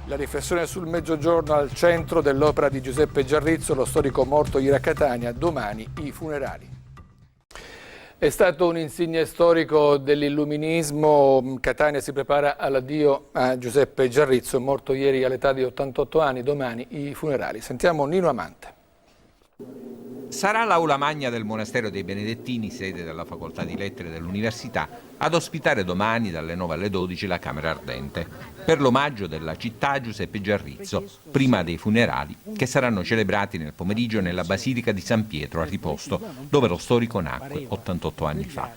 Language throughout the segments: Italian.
La riflessione sul Mezzogiorno al centro dell'opera di Giuseppe Giarrizzo, lo storico morto ieri a Catania, domani i funerali. È stato un insigne storico dell'illuminismo. Catania si prepara all'addio a Giuseppe Giarrizzo, morto ieri all'età di 88 anni, domani i funerali. Sentiamo Nino Amante. Sarà l'aula magna del monastero dei Benedettini, sede della facoltà di lettere dell'università, ad ospitare domani dalle 9 alle 12 la Camera Ardente, per l'omaggio della città a Giuseppe Giarrizzo, prima dei funerali che saranno celebrati nel pomeriggio nella Basilica di San Pietro a Riposto, dove lo storico nacque 88 anni fa.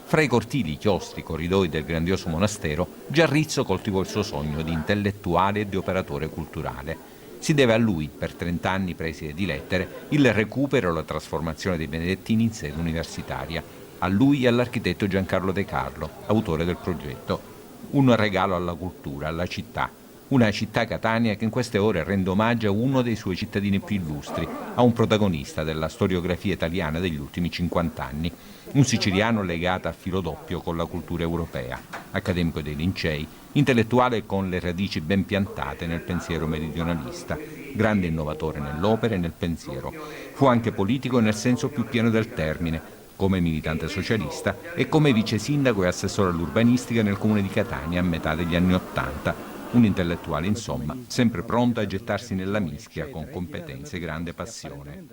Fra i cortili, i chiostri, i corridoi del grandioso monastero, Giarrizzo coltivò il suo sogno di intellettuale e di operatore culturale. Si deve a lui, per 30 anni preside di lettere, il recupero e la trasformazione dei Benedettini in sede universitaria. A lui e all'architetto Giancarlo De Carlo, autore del progetto. Un regalo alla cultura, alla città. Una città, Catania, che in queste ore rende omaggio a uno dei suoi cittadini più illustri, a un protagonista della storiografia italiana degli ultimi 50 anni. Un siciliano legato a filo doppio con la cultura europea, accademico dei Lincei, intellettuale con le radici ben piantate nel pensiero meridionalista, grande innovatore nell'opera e nel pensiero. Fu anche politico nel senso più pieno del termine, come militante socialista e come vice sindaco e assessore all'urbanistica nel comune di Catania a metà degli anni '80. Un intellettuale, insomma, sempre pronto a gettarsi nella mischia con competenze e grande passione.